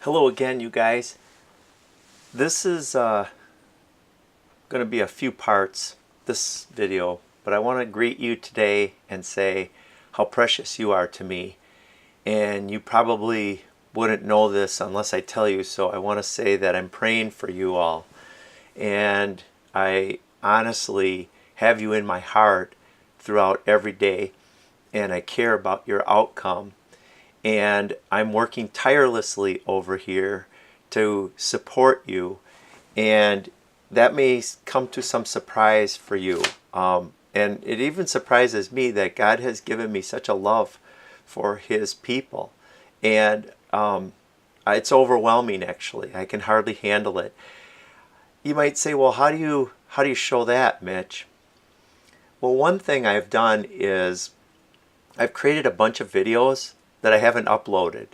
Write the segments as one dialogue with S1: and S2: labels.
S1: Hello again, you guys. This is going to be a few parts, this video, but I want to greet you today and say how precious you are to me. And you probably wouldn't know this unless I tell you, so I want to say that I'm praying for you all. And I honestly have you in my heart throughout every day, and I care about your outcome. And I'm working tirelessly over here to support you, and that may come to some surprise for you. And it even surprises me that God has given me such a love for His people, and it's overwhelming. Actually, I can hardly handle it. You might say, "Well, how do you show that, Mitch?" Well, one thing I've done is I've created a bunch of videos that I haven't uploaded.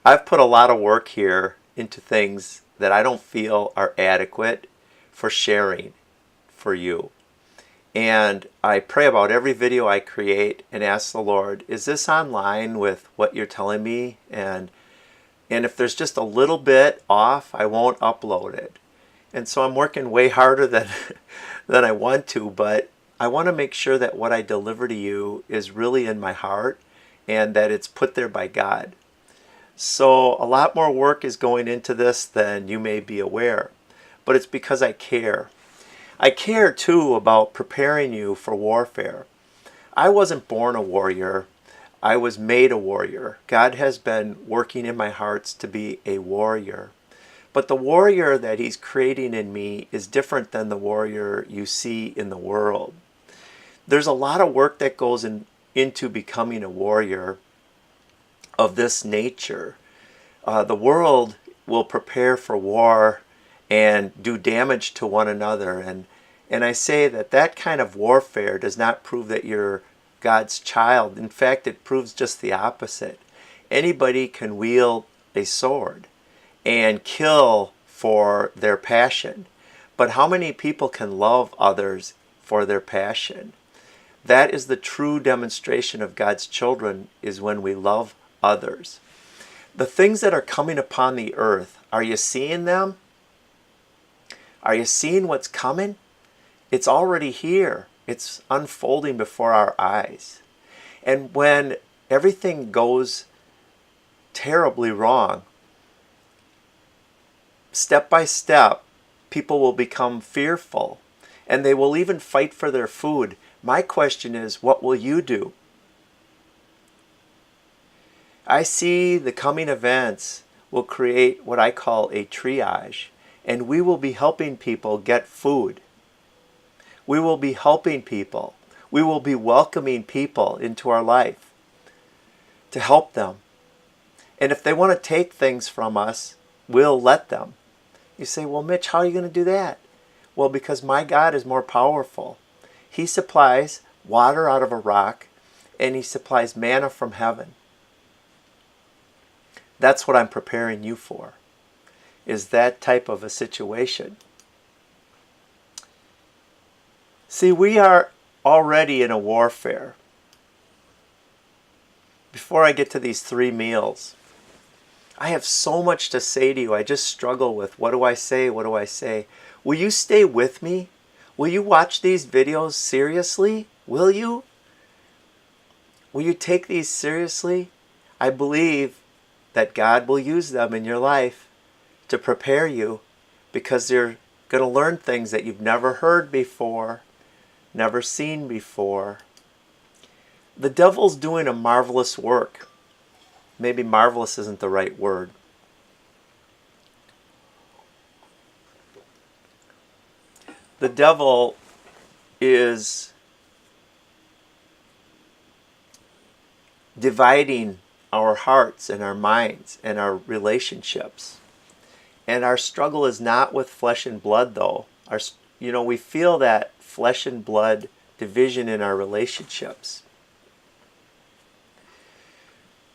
S1: I've put a lot of work here into things that I don't feel are adequate for sharing for you. And I pray about every video I create and ask the Lord, is this online with what you're telling me? And if there's just a little bit off, I won't upload it. And so I'm working way harder than I want to, but I want to make sure that what I deliver to you is really in my heart and that it's put there by God. So a lot more work is going into this than you may be aware, but it's because I care. I care too about preparing you for warfare. I wasn't born a warrior. I was made a warrior. God has been working in my hearts to be a warrior. But the warrior that He's creating in me is different than the warrior you see in the world. There's a lot of work that goes into becoming a warrior of this nature. The world will prepare for war and do damage to one another. And I say that kind of warfare does not prove that you're God's child. In fact, it proves just the opposite. Anybody can wield a sword and kill for their passion. But how many people can love others for their passion? That is the true demonstration of God's children, is when we love others. The things that are coming upon the earth, are you seeing them? Are you seeing what's coming? It's already here. It's unfolding before our eyes. And when everything goes terribly wrong, step by step, people will become fearful, and they will even fight for their food. My question is, what will you do? I see the coming events will create what I call a triage, and we will be helping people get food. We will be helping people. We will be welcoming people into our life to help them. And if they want to take things from us, we'll let them. You say, well, Mitch, how are you going to do that? Well, because my God is more powerful. He supplies water out of a rock, and He supplies manna from heaven. That's what I'm preparing you for, is that type of a situation. See, we are already in a warfare. Before I get to these 3 meals, I have so much to say to you. I just struggle with, what do I say? What do I say? Will you stay with me? Will you watch these videos seriously? Will you? Will you take these seriously? I believe that God will use them in your life to prepare you, because you're going to learn things that you've never heard before, never seen before. The devil's doing a marvelous work. Maybe marvelous isn't the right word. The devil is dividing our hearts and our minds and our relationships. And our struggle is not with flesh and blood, though. We feel that flesh and blood division in our relationships.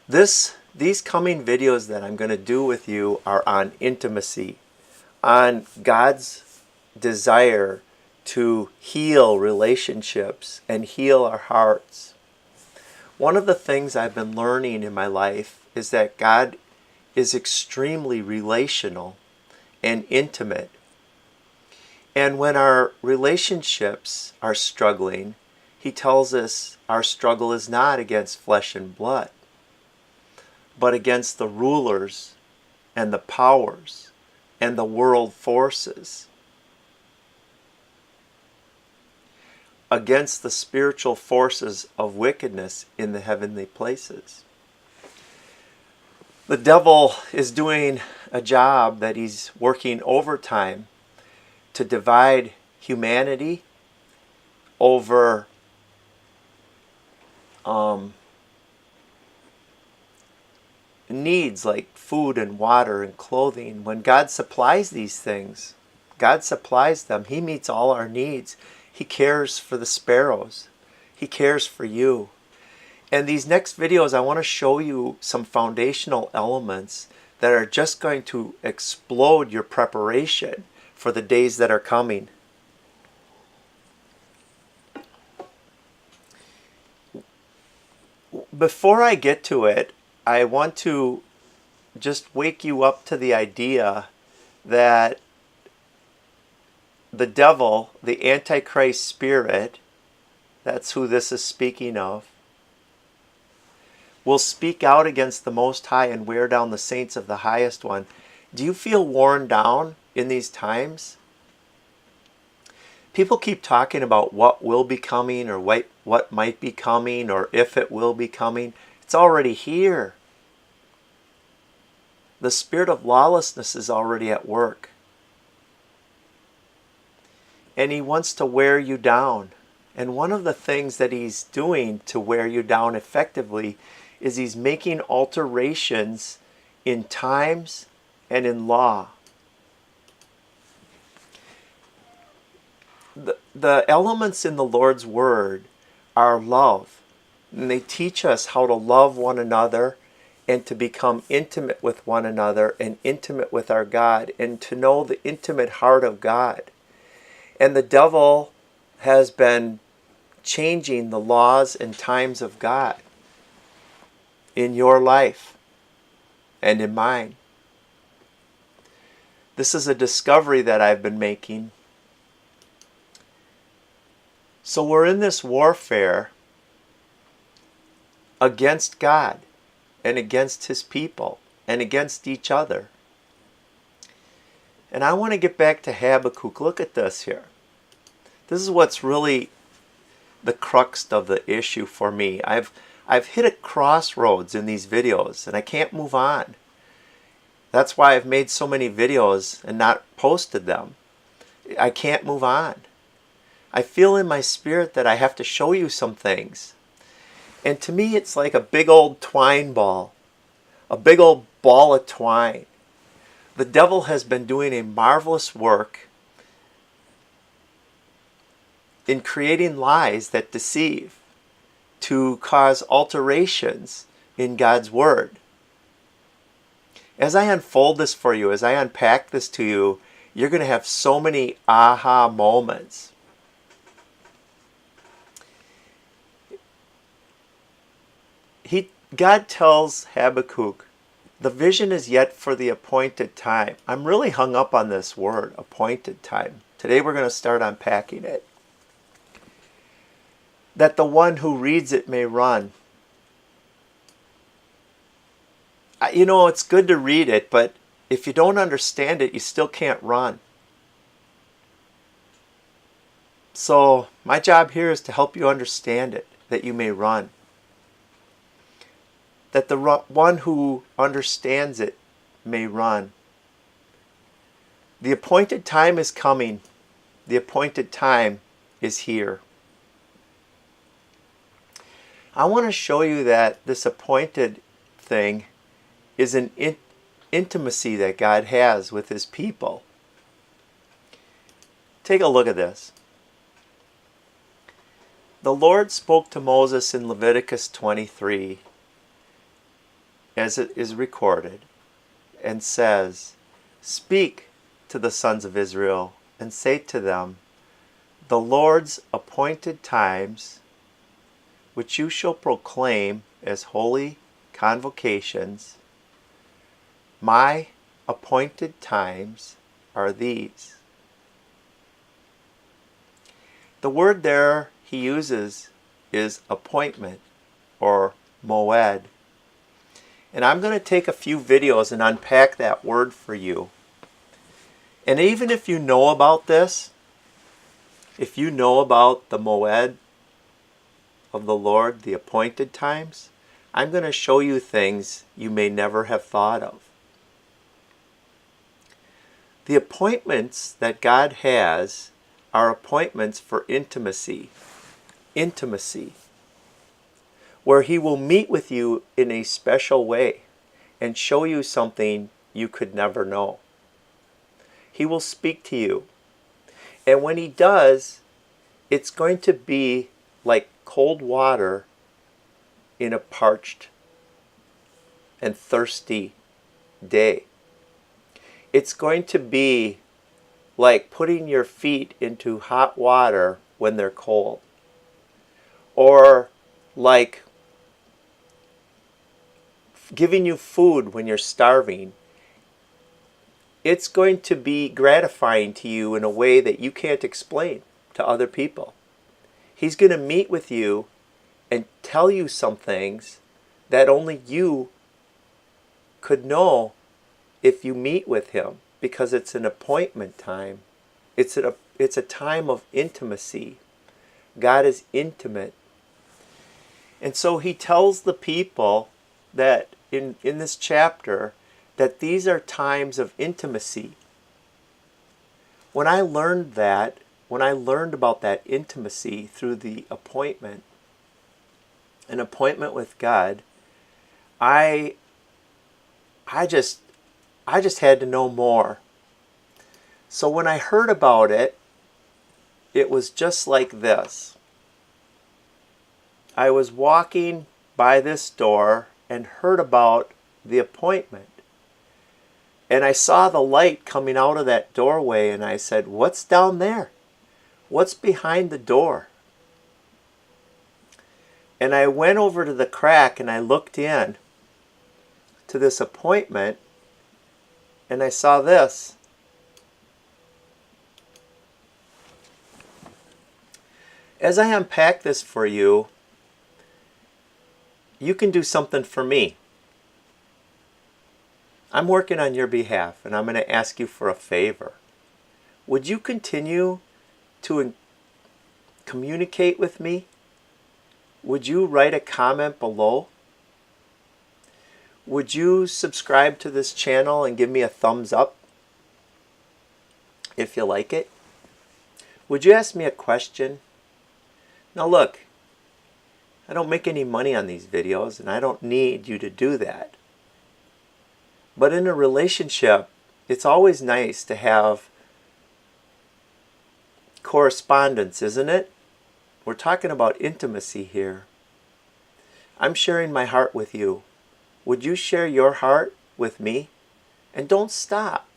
S1: These coming videos that I'm going to do with you are on intimacy, on God's desire to heal relationships and heal our hearts. One of the things I've been learning in my life is that God is extremely relational and intimate. And when our relationships are struggling, he tells us our struggle is not against flesh and blood, but against the rulers and the powers and the world forces, against the spiritual forces of wickedness in the heavenly places. The devil is doing a job that he's working overtime to divide humanity over needs like food and water and clothing. When God supplies these things, God supplies them. He meets all our needs. He cares for the sparrows. He cares for you. And these next videos, I want to show you some foundational elements that are just going to explode your preparation for the days that are coming. Before I get to it, I want to just wake you up to the idea that the devil, the Antichrist spirit, that's who this is speaking of, will speak out against the Most High and wear down the saints of the Highest One. Do you feel worn down in these times? People keep talking about what will be coming or what might be coming or if it will be coming. It's already here. The spirit of lawlessness is already at work. And he wants to wear you down. And one of the things that he's doing to wear you down effectively is he's making alterations in times and in law. The elements in the Lord's Word are love. And they teach us how to love one another and to become intimate with one another and intimate with our God and to know the intimate heart of God. And the devil has been changing the laws and times of God in your life and in mine. This is a discovery that I've been making. So we're in this warfare against God and against His people and against each other. And I want to get back to Habakkuk. Look at this here. This is what's really the crux of the issue for me. I've hit a crossroads in these videos and I can't move on. That's why I've made so many videos and not posted them. I can't move on. I feel in my spirit that I have to show you some things. And to me it's like a big old twine ball. A big old ball of twine. The devil has been doing a marvelous work in creating lies that deceive to cause alterations in God's Word. As I unfold this for you, as I unpack this to you, you're going to have so many aha moments. God tells Habakkuk, the vision is yet for the appointed time. I'm really hung up on this word, appointed time. Today we're going to start unpacking it. That the one who reads it may run. You know, it's good to read it, but if you don't understand it, you still can't run. So my job here is to help you understand it, that you may run. That the one who understands it may run. The appointed time is coming. The appointed time is here. I want to show you that this appointed thing is an intimacy that God has with His people. Take a look at this. The Lord spoke to Moses in Leviticus 23, as it is recorded, and says, "Speak to the sons of Israel and say to them, the Lord's appointed times, which you shall proclaim as holy convocations, My appointed times are these. The word there he uses is appointment or moed. And I'm going to take a few videos and unpack that word for you. And even if you know about this, if you know about the moed of the Lord, the appointed times, I'm going to show you things you may never have thought of. The appointments that God has are appointments for intimacy. Intimacy. Where he will meet with you in a special way and show you something you could never know. He will speak to you. And when he does, it's going to be like cold water in a parched and thirsty day. It's going to be like putting your feet into hot water when they're cold. Or like giving you food when you're starving. It's going to be gratifying to you in a way that you can't explain to other people. He's going to meet with you and tell you some things that only you could know if you meet with him, because it's an appointment time. It's a time of intimacy. God is intimate. And so he tells the people that in this chapter that these are times of intimacy. When I learned about that intimacy through the appointment, an appointment with God, I just had to know more. So when I heard about it, it was just like this. I was walking by this door and heard about the appointment. And I saw the light coming out of that doorway, and I said, "What's down there? What's behind the door?" And I went over to the crack and I looked in to this appointment, and I saw this. As I unpack this for you, you can do something for me. I'm working on your behalf, and I'm going to ask you for a favor. Would you continue to communicate with me? Would you write a comment below? Would you subscribe to this channel and give me a thumbs up if you like it? Would you ask me a question? Now look, I don't make any money on these videos, and I don't need you to do that. But in a relationship, it's always nice to have correspondence, isn't it? We're talking about intimacy here. I'm sharing my heart with you. Would you share your heart with me? And don't stop.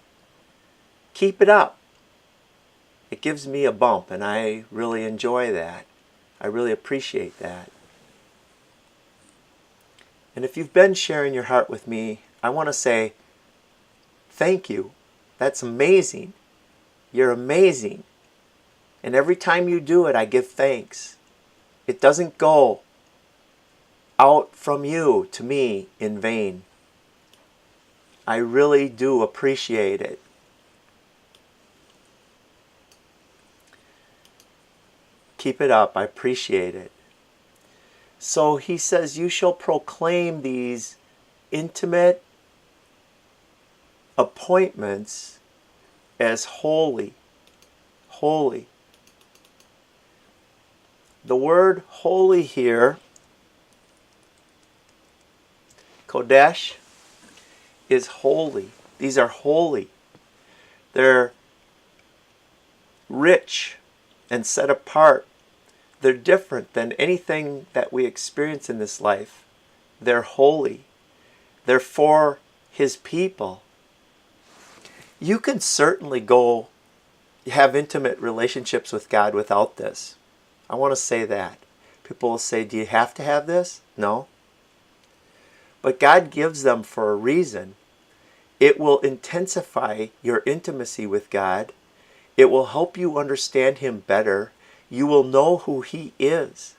S1: Keep it up. It gives me a bump, and I really enjoy that. I really appreciate that. And if you've been sharing your heart with me, I want to say thank you. That's amazing. You're amazing. And every time you do it, I give thanks. It doesn't go out from you to me in vain. I really do appreciate it. Keep it up. I appreciate it. So he says, you shall proclaim these intimate appointments as holy. Holy. The word holy here, Kodesh, is holy. These are holy. They're rich and set apart. They're different than anything that we experience in this life. They're holy. They're for his people. You can certainly go have intimate relationships with God without this. I want to say that. People will say, do you have to have this? No. But God gives them for a reason. It will intensify your intimacy with God. It will help you understand Him better. You will know who He is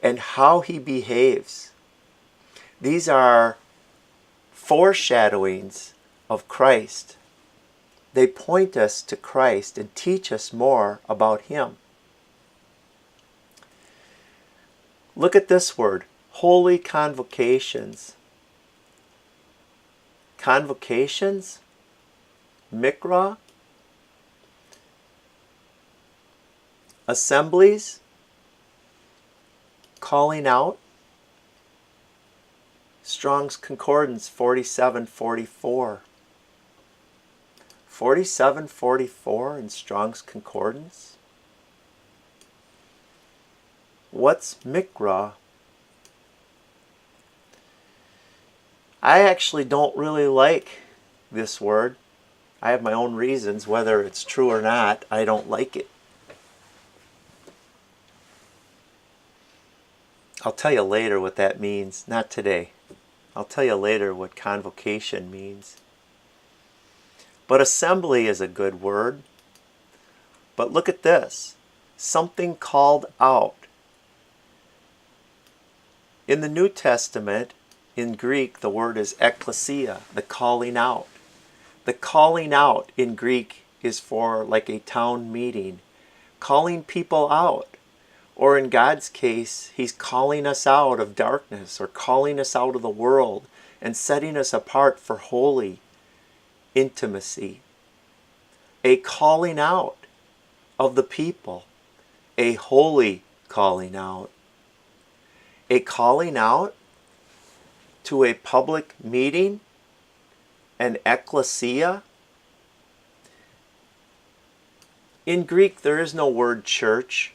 S1: and how He behaves. These are foreshadowings of Christ. They point us to Christ and teach us more about Him. Look at this word, holy convocations. Convocations, mikra, assemblies, calling out. Strong's Concordance 4744. 4744 in Strong's Concordance. What's mikra? I actually don't really like this word. I have my own reasons. Whether it's true or not, I don't like it. I'll tell you later what that means. Not today. I'll tell you later what convocation means. But assembly is a good word. But look at this. Something called out. In the New Testament, in Greek, the word is ekklesia, the calling out. The calling out in Greek is for like a town meeting, calling people out. Or in God's case, He's calling us out of darkness or calling us out of the world and setting us apart for holy intimacy. A calling out of the people, a holy calling out. A calling out to a public meeting, an ekklesia. In Greek, there is no word church.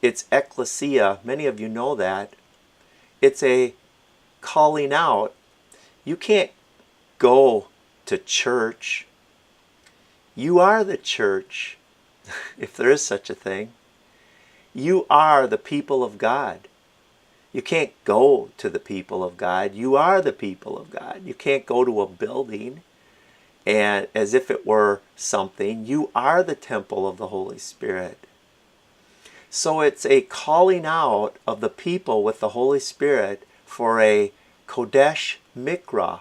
S1: It's ekklesia. Many of you know that. It's a calling out. You can't go to church. You are the church, if there is such a thing. You are the people of God. You can't go to the people of God. You are the people of God. You can't go to a building and as if it were something. You are the temple of the Holy Spirit. So it's a calling out of the people with the Holy Spirit for a Kodesh Mikra.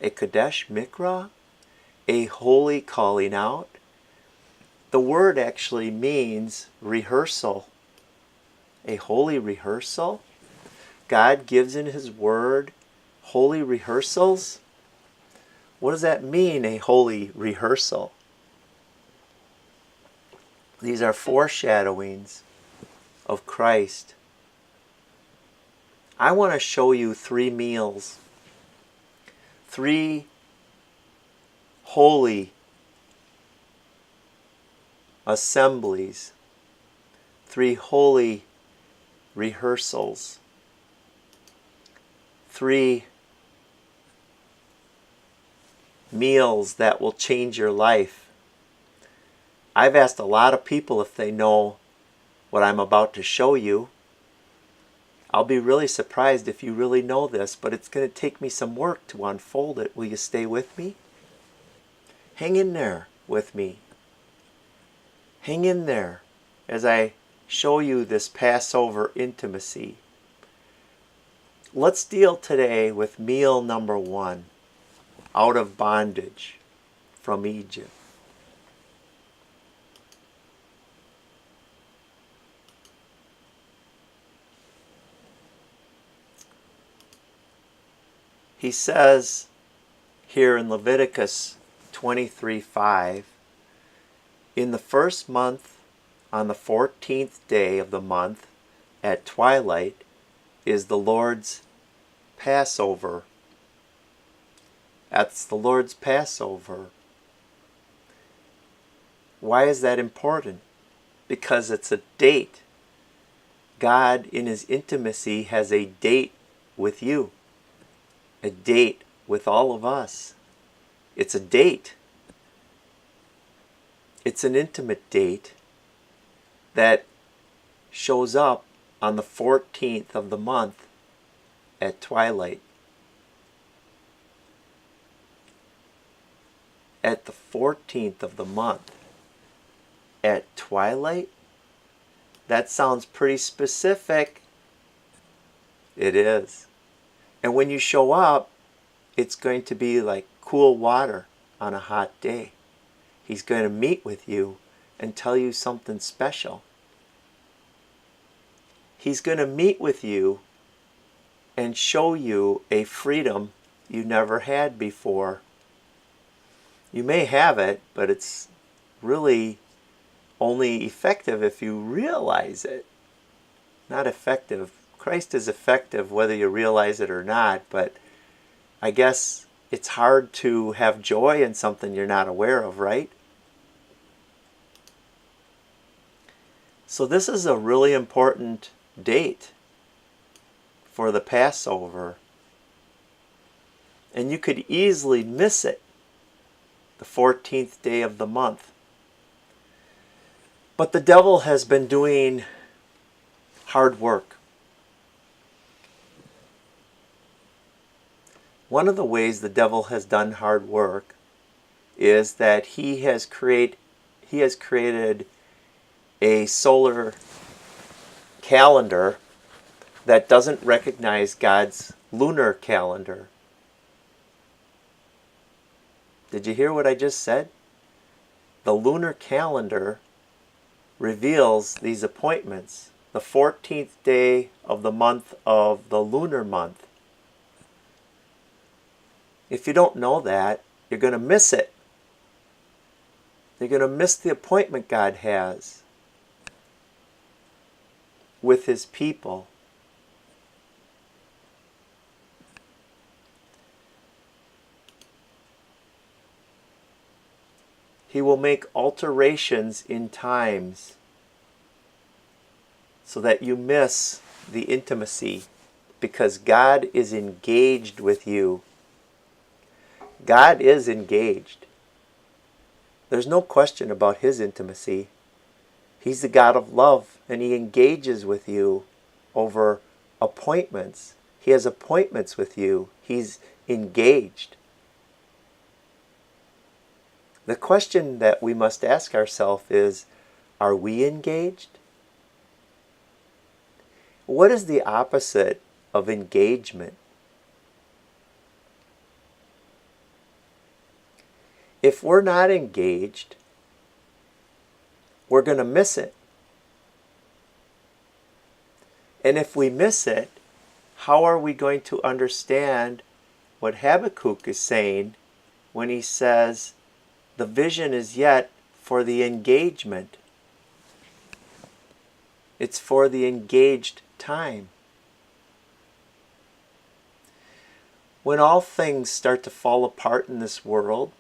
S1: A Kodesh Mikra? A holy calling out. The word actually means rehearsal. A holy rehearsal. God gives in His Word holy rehearsals. What does that mean, a holy rehearsal? These are foreshadowings of Christ. I want to show you 3 meals. 3 holy assemblies. 3 holy rehearsals. 3 meals that will change your life. I've asked a lot of people if they know what I'm about to show you. I'll be really surprised if you really know this, but it's going to take me some work to unfold it. Will you stay with me? Hang in there with me. Hang in there as I show you this Passover intimacy. Let's deal today with meal number 1, out of bondage from Egypt. He says here in Leviticus 23:5, in the first month, on the 14th day of the month, at twilight, is the Lord's Passover. That's the Lord's Passover. Why is that important? Because it's a date. God, in His intimacy, has a date with you. A date with all of us. It's a date. It's an intimate date that shows up on the 14th of the month at twilight. at the 14th of the month at twilight? That sounds pretty specific. It is. And when you show up, it's going to be like cool water on a hot day. He's going to meet with you and tell you something special. He's going to meet with you and show you a freedom you never had before. You may have it, but it's really only effective if you realize it. Not effective. Christ is effective whether you realize it or not, but I guess it's hard to have joy in something you're not aware of, right? So this is a really important date for the Passover. And you could easily miss it, the 14th day of the month. But the devil has been doing hard work. One of the ways the devil has done hard work is that he has created a solar calendar that doesn't recognize God's lunar calendar. Did you hear what I just said? The lunar calendar reveals these appointments. The 14th day of the month of the lunar month. If you don't know that, you're going to miss it. You're going to miss the appointment God has with His people. He will make alterations in times so that you miss the intimacy, because God is engaged with you. God is engaged. There's no question about His intimacy. He's the God of love, and He engages with you over appointments. He has appointments with you. He's engaged. The question that we must ask ourselves is, are we engaged? What is the opposite of engagement? If we're not engaged, we're going to miss it. And if we miss it, how are we going to understand what Habakkuk is saying when he says, the vision is yet for the engagement? It's for the engaged time. When all things start to fall apart in this world,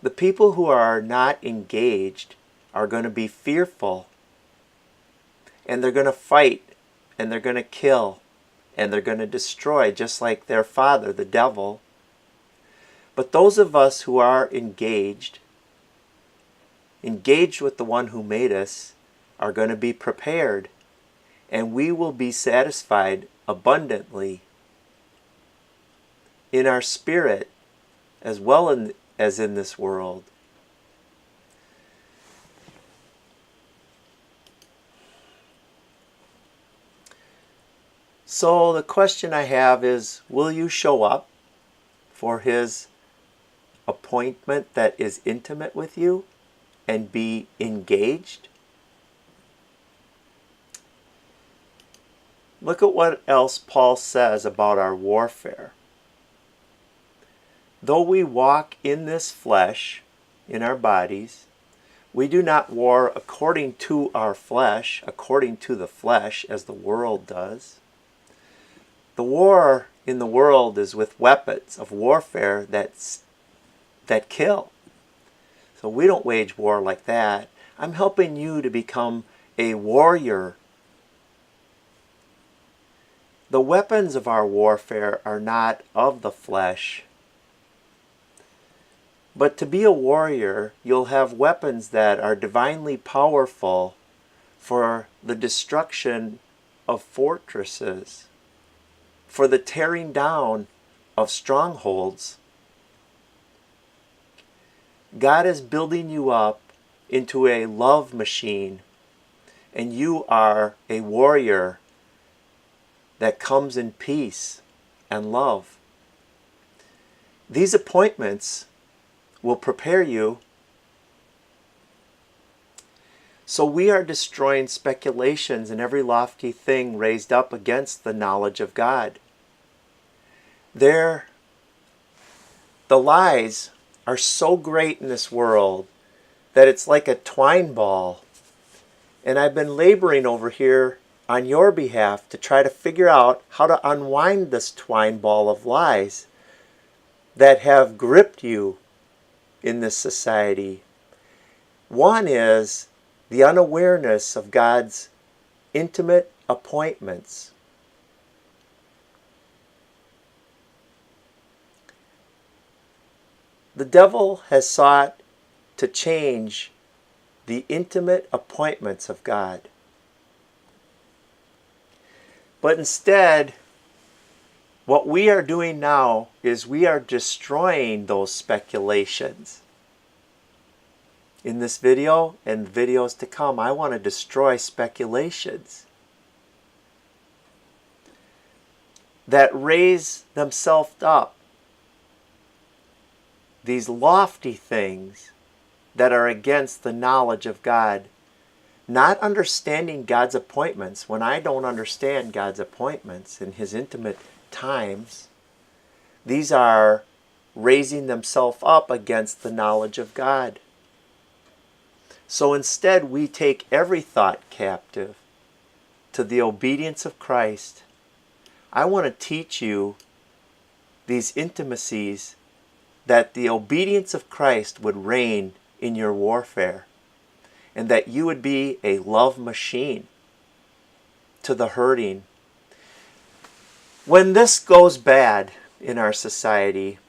S1: the people who are not engaged are going to be fearful, and they're going to fight, and they're going to kill, and they're going to destroy, just like their father, the devil. But those of us who are engaged with the one who made us, are going to be prepared, and we will be satisfied abundantly in our spirit as well as in this world. So the question I have is, will you show up for His appointment that is intimate with you and be engaged? Look at what else Paul says about our warfare. Though we walk in this flesh, in our bodies, we do not war according to our flesh, according to the flesh, as the world does. The war in the world is with weapons of warfare that kill. So we don't wage war like that. I'm helping you to become a warrior. The weapons of our warfare are not of the flesh. But to be a warrior, you'll have weapons that are divinely powerful for the destruction of fortresses, for the tearing down of strongholds. God is building you up into a love machine, and you are a warrior that comes in peace and love. These appointments will prepare you. So we are destroying speculations and every lofty thing raised up against the knowledge of God. The lies are so great in this world that it's like a twine ball. And I've been laboring over here on your behalf to try to figure out how to unwind this twine ball of lies that have gripped you in this society. One is the unawareness of God's intimate appointments. The devil has sought to change the intimate appointments of God. But instead, what we are doing now is we are destroying those speculations. In this video and videos to come, I want to destroy speculations that raise themselves up. These lofty things that are against the knowledge of God. Not understanding God's appointments. When I don't understand God's appointments in His intimate times, these are raising themselves up against the knowledge of God. So instead, we take every thought captive to the obedience of Christ. I want to teach you these intimacies that the obedience of Christ would reign in your warfare, and that you would be a love machine to the hurting. When this goes bad in our society,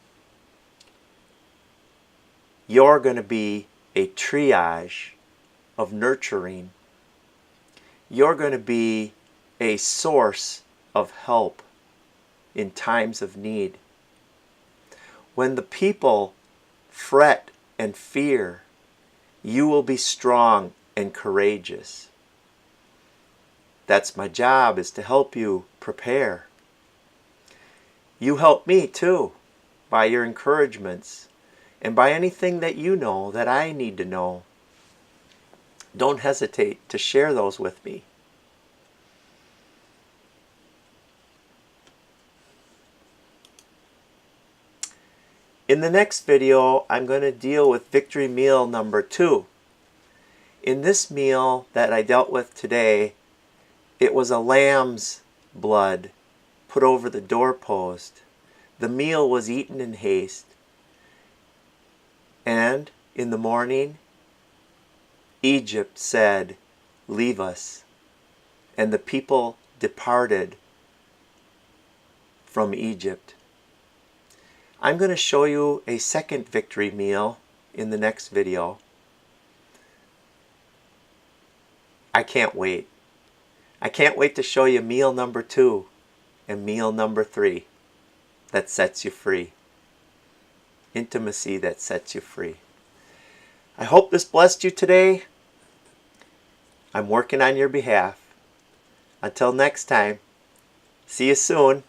S1: you're going to be a triage of nurturing. You're going to be a source of help in times of need. When the people fret and fear, you will be strong and courageous. That's my job, is to help you prepare. You help me too, by your encouragements and by anything that you know that I need to know. Don't hesitate to share those with me. In the next video, I'm going to deal with victory meal number 2. In this meal that I dealt with today, it was a lamb's blood put over the doorpost. The meal was eaten in haste. And in the morning, Egypt said, "Leave us." And the people departed from Egypt. I'm going to show you a second victory meal in the next video. I can't wait. I can't wait to show you meal number 2 and meal number 3 that sets you free. Intimacy that sets you free. I hope this blessed you today. I'm working on your behalf. Until next time, see you soon.